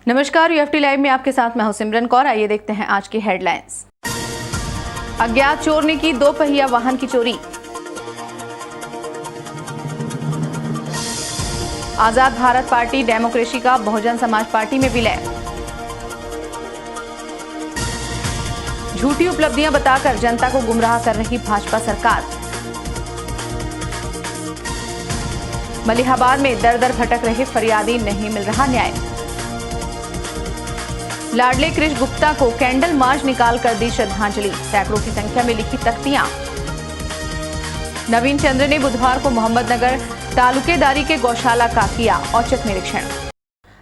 नमस्कार, UFT live में आपके साथ मैं हूं सिमरन कौर। आइए देखते हैं आज की हेडलाइंस। अज्ञात चोर ने की 2 पहिया वाहन की चोरी। आजाद भारत पार्टी डेमोक्रेसी का बहुजन समाज पार्टी में विलय। झूठी उपलब्धियां बताकर जनता को गुमराह कर रही भाजपा सरकार। मलिहाबाद में दर दर भटक रहे फरियादी, नहीं मिल रहा न्याय। लाडले कृष्ण गुप्ता को कैंडल मार्च निकाल कर दी श्रद्धांजलि, सैकड़ों की संख्या में लिखी तख्तियां। नवीन चंद्र ने बुधवार को मोहम्मदनगर तालुकेदारी के गौशाला का किया औचक निरीक्षण।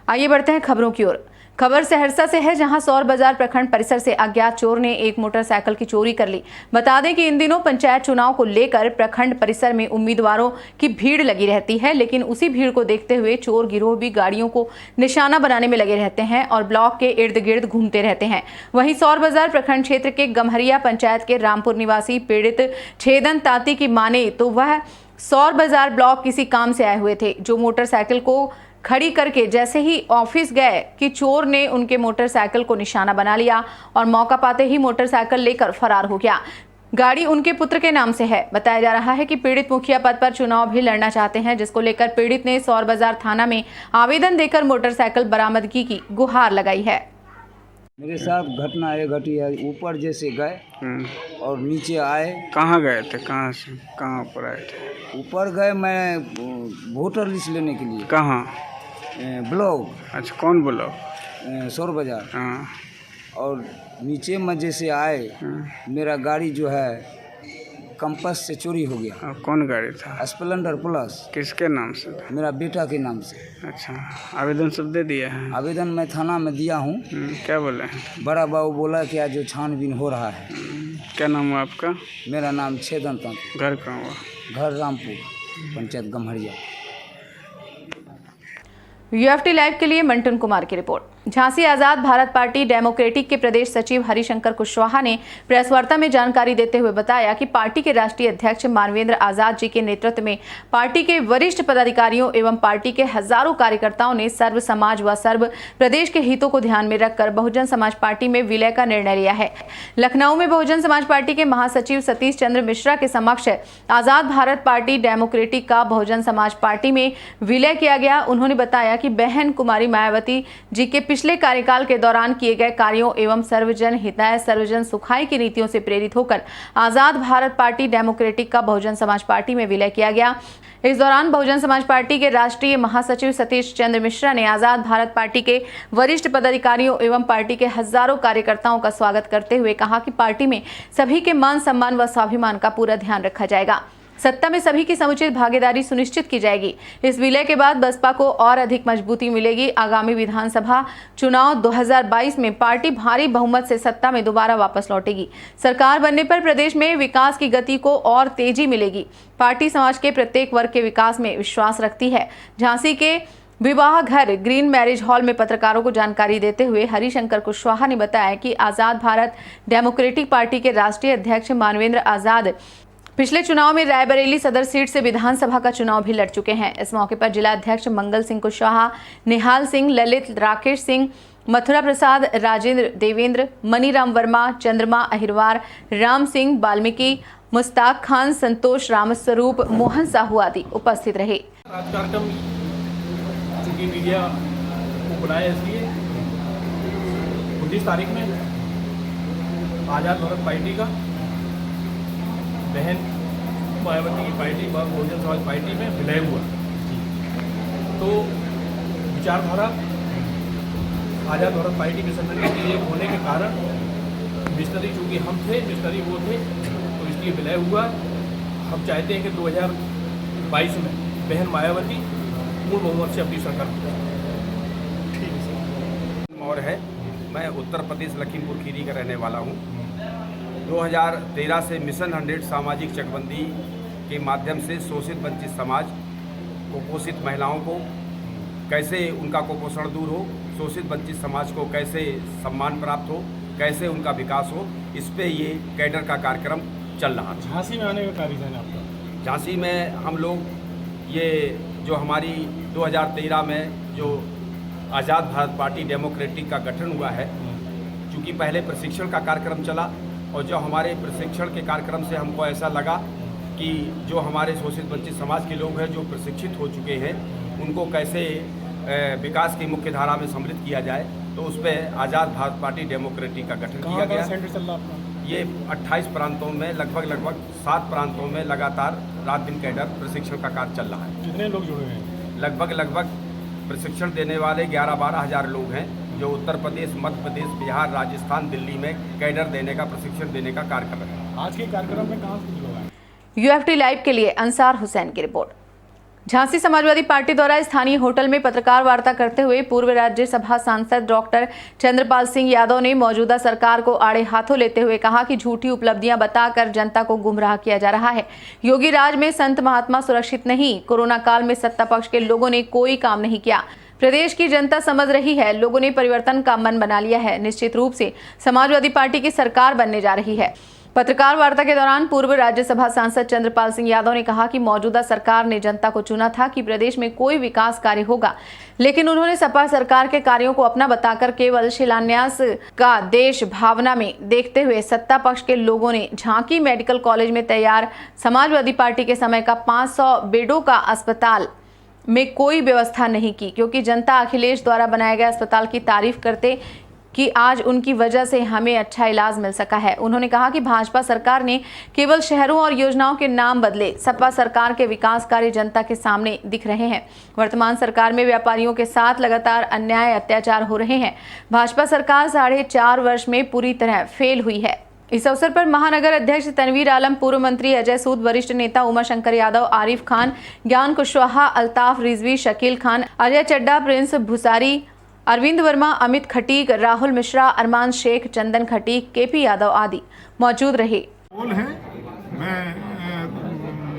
आइए बढ़ते हैं खबरों की ओर। खबर सहरसा से है, जहां सौर बाजार प्रखंड परिसर से अज्ञात चोर ने एक मोटरसाइकिल की चोरी कर ली। बता दें कि इन दिनों पंचायत चुनाव को लेकर प्रखंड परिसर में उम्मीदवारों की भीड़ लगी रहती है, लेकिन उसी भीड़ को देखते हुए चोर गिरोह भी गाड़ियों को निशाना बनाने में लगे रहते हैं और ब्लॉक के इर्द गिर्द घूमते रहते हैं। वहीं सौर बाजार प्रखंड क्षेत्र के गम्हरिया पंचायत के रामपुर निवासी पीड़ित छेदन ताती की माने तो वह सौर बाजार ब्लॉक किसी काम से आए हुए थे, जो मोटरसाइकिल को खड़ी करके जैसे ही ऑफिस गए कि चोर ने उनके मोटरसाइकिल को निशाना बना लिया और मौका पाते ही मोटरसाइकिल लेकर फरार हो गया। गाड़ी उनके पुत्र के नाम से है। बताया जा रहा है कि पीड़ित मुखिया पद पर चुनाव भी लड़ना चाहते हैं, जिसको लेकर पीड़ित ने सौर बाजार थाना में आवेदन देकर मोटरसाइकिल बरामदगी की गुहार लगाई है। मेरे साथ घटना ये घटी है, ऊपर जैसे गए और नीचे आए। कहाँ गए थे? कहाँ से कहाँ पर आए थे? ऊपर गए मैं वोटर लिस्ट लेने के लिए। कहाँ? ब्लॉक। अच्छा, कौन ब्लॉक? सौर बाजार। हाँ। और नीचे में जैसे आए, मेरा गाड़ी जो है कंपास से चोरी हो गया। कौन गाड़ी था? Splendor plus. किसके नाम से था? मेरा बेटा के नाम से। अच्छा, आवेदन सब दे दिया है? आवेदन मैं थाना में दिया हूँ। क्या बोले हैं? बड़ा बाबू बोला कि आज जो छानबीन हो रहा है। क्या नाम हुआ आपका? मेरा नाम छेदन ताती। घर कहाँ हुआ? घर रामपुर, पंचायत गम्हरिया। यूएफटी लाइव के लिए मंटन कुमार की रिपोर्ट। झांसी आजाद भारत पार्टी डेमोक्रेटिक के प्रदेश सचिव हरिशंकर कुशवाहा ने प्रेस वार्ता में जानकारी देते हुए बताया कि पार्टी के राष्ट्रीय अध्यक्ष मानवेंद्र आजाद जी के नेतृत्व में पार्टी के वरिष्ठ पदाधिकारियों एवं पार्टी के हजारों कार्यकर्ताओं ने सर्व समाज व सर्व प्रदेश के हितों को ध्यान में रखकर बहुजन समाज पार्टी में विलय का निर्णय लिया है। लखनऊ में बहुजन समाज पार्टी के महासचिव सतीश चंद्र मिश्रा के समक्ष आजाद भारत पार्टी डेमोक्रेटिक का बहुजन समाज पार्टी में विलय किया गया। उन्होंने बताया कि बहन कुमारी मायावती जी के पिछले कार्यकाल के दौरान किए गए कार्यों एवं सर्वजन हिताय सर्वजन सुखाय की नीतियों से प्रेरित होकर आजाद भारत पार्टी डेमोक्रेटिक का बहुजन समाज पार्टी में विलय किया गया। इस दौरान बहुजन समाज पार्टी के राष्ट्रीय महासचिव सतीश चंद्र मिश्रा ने आजाद भारत पार्टी के वरिष्ठ पदाधिकारियों एवं पार्टी के हजारों कार्यकर्ताओं का स्वागत करते हुए कहा कि पार्टी में सभी के मान सम्मान व स्वाभिमान का पूरा ध्यान रखा जाएगा। सत्ता में सभी की समुचित भागीदारी सुनिश्चित की जाएगी। इस विलय के बाद बसपा को और अधिक मजबूती मिलेगी। आगामी विधानसभा चुनाव 2022 में पार्टी भारी बहुमत से सत्ता में दोबारा वापस लौटेगी। सरकार बनने पर प्रदेश में विकास की गति को और तेजी मिलेगी। पार्टी समाज के प्रत्येक वर्ग के विकास में विश्वास रखती है। झांसी के विवाह घर ग्रीन मैरिज हॉल में पत्रकारों को जानकारी देते हुए हरिशंकर कुशवाहा ने बताया कि आजाद भारत डेमोक्रेटिक पार्टी के राष्ट्रीय अध्यक्ष मानवेंद्र आजाद पिछले चुनाव में रायबरेली सदर सीट से विधानसभा का चुनाव भी लड़ चुके हैं। इस मौके पर जिला अध्यक्ष मंगल सिंह कुशवाहा, निहाल सिंह, ललित, राकेश सिंह, मथुरा प्रसाद, राजेंद्र, देवेंद्र, मनीराम वर्मा, चंद्रमा अहिरवार, राम सिंह, वाल्मीकि, मुस्ताक खान, संतोष रामस्वरूप, मोहन साहू आदि उपस्थित रहे। कार्यक्रम चूंकि मीडिया को बुलाया, इसलिए 19 तारीख में आजाद भारत पार्टी का बहन मायावती की पार्टी व बहुजन समाज पार्टी में विलय हुआ। तो विचारधारा आजाद भारत पार्टी के संगठन के एक होने के कारण मिशनरी चूँकि हम थे, मिशनरी वो थे, तो इसलिए विलय हुआ। हम चाहते हैं कि 2022 में बहन मायावती पूर्ण बहुमत से अपनी सरकार ठीक है सर। और है, मैं उत्तर प्रदेश लखीमपुर खीरी का रहने वाला हूँ। 2013 से मिशन 100 सामाजिक चकबंदी के माध्यम से शोषित वंचित समाज, कुपोषित महिलाओं को कैसे उनका कुपोषण दूर हो, शोषित वंचित समाज को कैसे सम्मान प्राप्त हो, कैसे उनका विकास हो, इस पे ये कैडर का कार्यक्रम चल रहा था। झांसी में आने का क्या रीज़न है आपका? झांसी में हम लोग ये जो हमारी 2013 में जो आज़ाद भारत पार्टी डेमोक्रेटिक का गठन हुआ है। क्योंकि पहले प्रशिक्षण का कार्यक्रम चला और जो हमारे प्रशिक्षण के कार्यक्रम से हमको ऐसा लगा कि जो हमारे शोषित वंचित समाज के लोग हैं जो प्रशिक्षित हो चुके हैं उनको कैसे विकास की मुख्य धारा में सम्मिलित किया जाए, तो उस पर आज़ाद भारत पार्टी डेमोक्रेटिक का गठन किया गया। सेंटर चल रहा आपका? ये 28 प्रांतों में लगभग 7 प्रांतों में लगातार रात दिन कैडर प्रशिक्षण का कार्य चल रहा है। कितने लोग जुड़े हैं? लगभग प्रशिक्षण देने वाले 11-12 हज़ार लोग हैं जो उत्तर प्रदेश, मध्य प्रदेश, बिहार, राजस्थान, दिल्ली में कैडर देने का, प्रशिक्षण देने का कार्य कर रहे हैं। आज के कार्यक्रम में कहाँ से लोग आए? यूएफटी लाइव के लिए अंसार हुसैन की रिपोर्ट। झांसी समाजवादी पार्टी द्वारा स्थानीय होटल में पत्रकार वार्ता करते हुए पूर्व राज्यसभा सांसद डॉक्टर चंद्रपाल सिंह यादव ने मौजूदा सरकार को आड़े हाथों लेते हुए कहा कि झूठी उपलब्धियां बताकर जनता को गुमराह किया जा रहा है। योगी राज में संत महात्मा सुरक्षित नहीं, कोरोना काल में सत्ता पक्ष के लोगों ने कोई काम नहीं किया। प्रदेश की जनता समझ रही है, लोगों ने परिवर्तन का मन बना लिया है। निश्चित रूप से समाजवादी पार्टी की सरकार बनने जा रही है। पत्रकार वार्ता के दौरान पूर्व राज्यसभा सांसद चंद्रपाल सिंह यादव ने कहा कि मौजूदा सरकार ने जनता को चुना था कि प्रदेश में कोई विकास कार्य होगा, लेकिन उन्होंने सपा सरकार के कार्यों को अपना बताकर केवल शिलान्यास का देश भावना में देखते हुए सत्ता पक्ष के लोगों ने झांकी मेडिकल कॉलेज में तैयार समाजवादी पार्टी के समय का 500 बेडों का अस्पताल में कोई व्यवस्था नहीं की, क्योंकि जनता अखिलेश द्वारा बनाए गए अस्पताल की तारीफ करते कि आज उनकी वजह से हमें अच्छा इलाज मिल सका है। उन्होंने कहा कि भाजपा सरकार ने केवल शहरों और योजनाओं के नाम बदले, सपा सरकार के विकास कार्य जनता के सामने दिख रहे हैं। वर्तमान सरकार में व्यापारियों के साथ लगातार अन्याय अत्याचार हो रहे हैं। भाजपा सरकार 4.5 वर्ष में पूरी तरह फेल हुई है। इस अवसर पर महानगर अध्यक्ष तनवीर आलम, पूर्व मंत्री अजय सूद, वरिष्ठ नेता उमाशंकर यादव, आरिफ खान, ज्ञान कुशवाहा, अल्ताफ रिजवी, शकील खान, अजय चड्डा, प्रिंस भुसारी, अरविंद वर्मा, अमित खटीक, राहुल मिश्रा, अरमान शेख, चंदन खटीक, केपी यादव आदि मौजूद रहे। मैं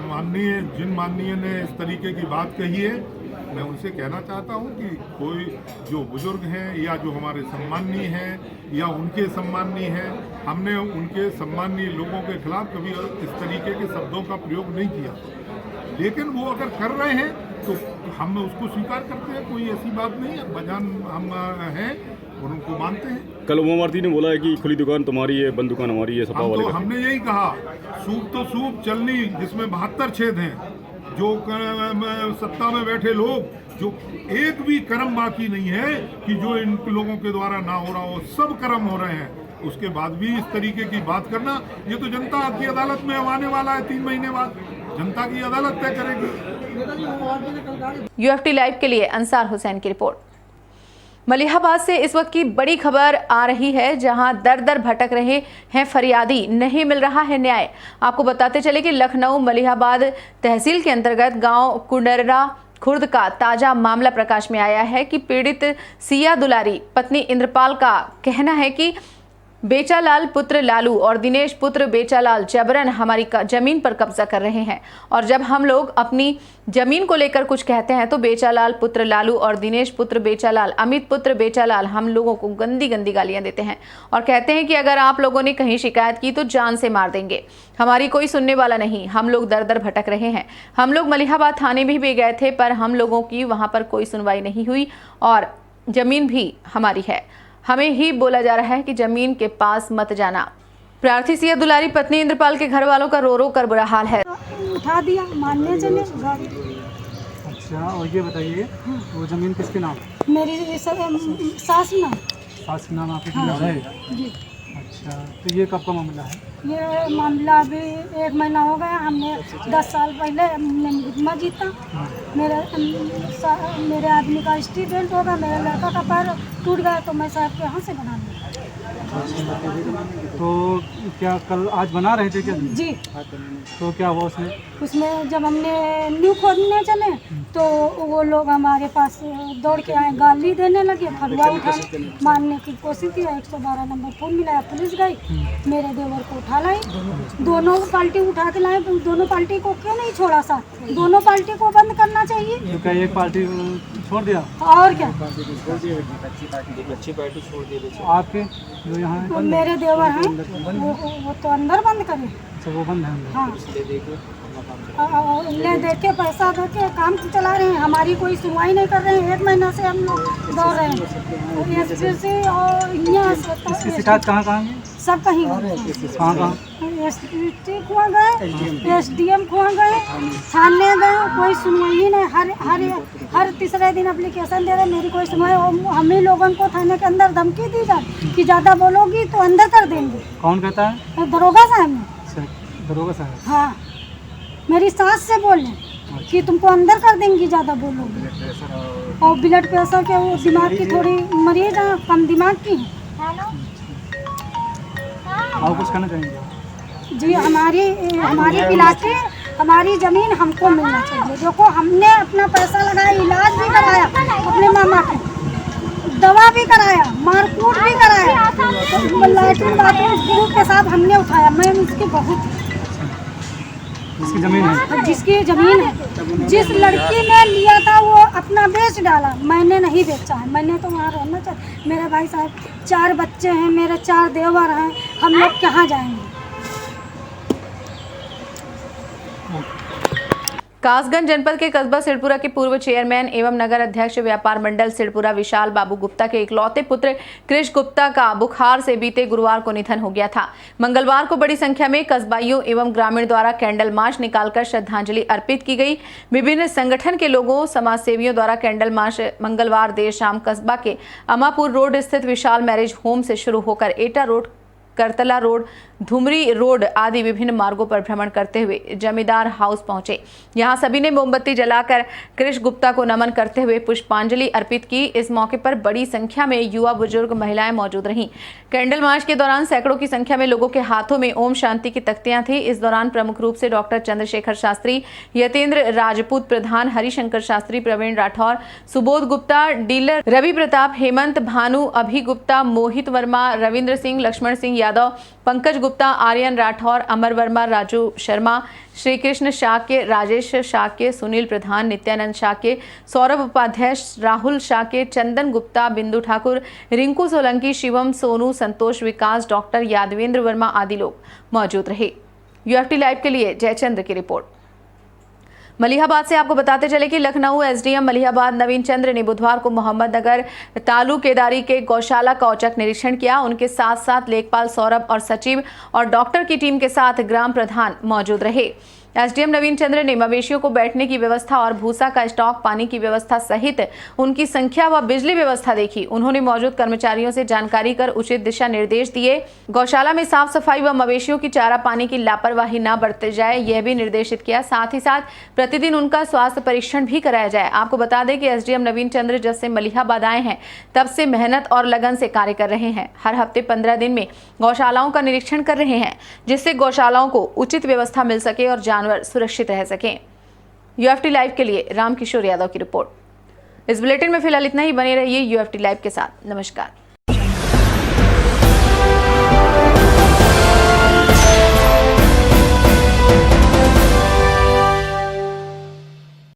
माननीय ने इस तरीके की बात कही है, मैं उनसे कहना चाहता हूं कि कोई जो बुजुर्ग हैं या जो हमारे सम्माननीय हैं या उनके सम्माननीय हैं, हमने उनके सम्माननीय लोगों के खिलाफ कभी इस तरीके के शब्दों का प्रयोग नहीं किया, लेकिन वो अगर कर रहे हैं तो हम उसको स्वीकार करते हैं। कोई ऐसी बात नहीं है, बजान हम हैं और उनको मानते हैं। कल उमा भारती ने बोला है कि खुली दुकान तुम्हारी है, बंद दुकान हमारी है, सपा वाले तो हमने यही कहा, सूप तो सूप चलनी जिसमें 72 छेद हैं। जो सत्ता में बैठे लोग, जो एक भी कर्म बाकी नहीं है कि जो इन लोगों के द्वारा ना हो रहा हो, सब कर्म हो रहे हैं। उसके बाद भी इस तरीके की बात करना, ये तो जनता की अदालत में आने वाला है 3 महीने बाद, जनता की अदालत तय करेगी। यूएफटी लाइव के लिए अंसार हुसैन की रिपोर्ट। मलिहाबाद से इस वक्त की बड़ी खबर आ रही है, जहां दर दर भटक रहे हैं फरियादी, नहीं मिल रहा है न्याय। आपको बताते चले कि लखनऊ मलिहाबाद तहसील के अंतर्गत गांव कुंडरा खुर्द का ताजा मामला प्रकाश में आया है कि पीड़ित सिया दुलारी पत्नी इंद्रपाल का कहना है कि बेचालाल पुत्र लालू और दिनेश पुत्र बेचालाल जबरन हमारी जमीन पर कब्जा कर रहे हैं, और जब हम लोग अपनी जमीन को लेकर कुछ कहते हैं तो बेचालाल पुत्र लालू और दिनेश पुत्र बेचालाल, अमित पुत्र बेचालाल हम लोगों को गंदी गंदी गालियां देते हैं और कहते हैं कि अगर आप लोगों ने कहीं शिकायत की तो जान से मार देंगे। हमारी कोई सुनने वाला नहीं, हम लोग दर दर भटक रहे हैं। हम लोग मलिहाबाद थाने में भी गए थे, पर हम लोगों की वहां पर कोई सुनवाई नहीं हुई और जमीन भी हमारी है। हमें ही बोला जा रहा है कि जमीन के पास मत जाना। प्रार्थी सिया दुलारी पत्नी इंद्रपाल के घर वालों का रो रो कर बुरा हाल है। उठा दिया, मानने चले गाड़ी। अच्छा, और ये बताइए वो जमीन किसके नाम? मेरी सास नाम। सास के नाम आपके नाम है? जी। अच्छा, तो ये कब का मामला है? ये मामला अभी 1 महीना हो गया। हमने 10 साल पहले हमने मुकदमा जीता। मेरे आदमी का एक्सीडेंट हो गया, मेरे लड़का का पैर टूट गया, तो मैं साहब के यहाँ से बना लिया। तो क्या कल आज बना रहे थे क्या? जी। तो क्या हुआ उसमें जब हमने न्यू खोदने चले तो वो लोग हमारे पास दौड़ के आए, गाली देने लगे, फरुआ उठा मारने की कोशिश की। 112 नंबर फोन मिलाया, पुलिस गई, मेरे देवर को उठा लाई। दोनों पार्टी उठा के लाए। दोनों पार्टी को क्यों नहीं छोड़ा साथ? दोनों पार्टी को बंद करना चाहिए। तो क्या एक पार्टी छोड़ दिया और क्या। आपके जो यहाँ वो मेरे देवर हैं, वो तो अंदर बंद करे। अच्छा वो बंद है अंदर। हाँ, ले देख के पैसा दे के काम चला रहे हैं, हमारी कोई सुनवाई नहीं कर रहे हैं। 1 महीना से हम लोग दौड़ रहे हैं SPC और यहाँ इसकी शिकायत कहाँ की? सब कहीं कहाँ SPT खुआ गए, SDM खुआ गए, थाने गए, कोई सुनवाई ही नहीं। हर तीसरे दिन एप्लीकेशन दे रहे, मेरी कोई सुनवाई। हम ही लोगों को थाने के अंदर धमकी दी जाए कि ज़्यादा बोलोगी तो अंदर कर देंगे। कौन कहता है? दरोगा साहब ने। दरोगा साहब? हाँ, मेरी सास से बोले कि तुमको अंदर कर देंगी ज़्यादा बोलोगी। और ब्लड प्रेशर के वो दिमाग की थोड़ी मरीज है, कम दिमाग की है। और कुछ कहना चाहेंगे? जी, हमारी इलाके, हमारी ज़मीन हमको मिलना चाहिए। देखो, हमने अपना पैसा लगाया, इलाज भी कराया, अपने मामा के दवा भी कराया, मारकूट भी कराया, लैट्रिन बाथरूम के साथ हमने उठाया। मैं इसकी बहुत, जिसकी ज़मीन है, जिसकी ज़मीन है, जिस लड़की ने लिया था वो अपना बेच डाला। मैंने नहीं बेचा है, मैंने तो वहाँ रहना चाहिए। मेरे भाई साहब 4 बच्चे हैं, मेरे 4 देवर हैं, हम लोग कहाँ जाएंगे। कासगंज जनपद के कस्बा सिरपुरा के पूर्व चेयरमैन एवं नगर अध्यक्ष व्यापार मंडल सिरपुरा विशाल बाबू गुप्ता के इकलौते पुत्र कृष गुप्ता का बुखार से बीते गुरुवार को निधन हो गया था। मंगलवार को बड़ी संख्या में कस्बाइयों एवं ग्रामीण द्वारा कैंडल मार्च निकालकर श्रद्धांजलि अर्पित की गई। विभिन्न संगठन के लोगों, समाज सेवियों द्वारा कैंडल मार्च मंगलवार देर शाम कस्बा के अमापुर रोड स्थित विशाल मैरिज होम से शुरू होकर एटा road, Kartala road, Dhumri road आदि विभिन्न मार्गों पर भ्रमण करते हुए जमींदार हाउस पहुंचे। यहां सभी ने मोमबत्ती जलाकर कृष गुप्ता को नमन करते हुए पुष्पांजलि अर्पित की। इस मौके पर बड़ी संख्या में युवा, बुजुर्ग, महिलाएं मौजूद रहीं। कैंडल मार्च के दौरान सैकड़ों की संख्या में लोगों के हाथों में ओम शांति की तख्तियां थी। इस दौरान प्रमुख रूप से डॉक्टर चंद्रशेखर शास्त्री, यतेंद्र राजपूत प्रधान, हरिशंकर शास्त्री, प्रवीण राठौर, सुबोध गुप्ता, डीलर रवि प्रताप, हेमंत, भानु, अभि गुप्ता, मोहित वर्मा, रविंद्र सिंह, लक्ष्मण सिंह यादव, पंकज गुप्ता, आर्यन राठौर, अमर वर्मा, राजू शर्मा, श्री कृष्ण शाक्य, राजेश शाक्य, सुनील प्रधान, नित्यानंद शाक्य, सौरभ उपाध्याय, राहुल शाक्य, चंदन गुप्ता, बिंदु ठाकुर, रिंकू सोलंकी, शिवम, सोनू, संतोष, विकास, डॉक्टर यादवेंद्र वर्मा आदि लोग मौजूद रहे। UFT लाइव के लिए जयचंद्र की रिपोर्ट। मलिहाबाद से आपको बताते चले कि लखनऊ SDM मलिहाबाद नवीन चंद्र ने बुधवार को मोहम्मदनगर तालुकेदारी के गौशाला का औचक निरीक्षण किया। उनके साथ साथ लेखपाल सौरभ और सचिव और डॉक्टर की टीम के साथ ग्राम प्रधान मौजूद रहे। SDM नवीन चंद्र ने मवेशियों को बैठने की व्यवस्था और भूसा का स्टॉक, पानी की व्यवस्था सहित उनकी संख्या व बिजली व्यवस्था देखी। उन्होंने मौजूद कर्मचारियों से जानकारी कर उचित दिशा निर्देश दिए। गौशाला में साफ सफाई व मवेशियों की चारा पानी की लापरवाही न बरते जाए, यह भी निर्देशित किया। साथ ही साथ प्रतिदिन उनका स्वास्थ्य परीक्षण भी कराया जाए। आपको बता दें कि SDM नवीन चंद्र जब से मलिहाबाद आए हैं तब से मेहनत और लगन से कार्य कर रहे हैं। हर हफ्ते 15 दिन में गौशालाओं का निरीक्षण कर रहे हैं, जिससे गौशालाओं को उचित व्यवस्था मिल सके और जानवर सुरक्षित रह सकें। UFT लाइव के लिए रामकिशोर यादव की रिपोर्ट। इस बुलेटिन में फिलहाल इतना ही। बने रहिए UFT लाइव के साथ। नमस्कार।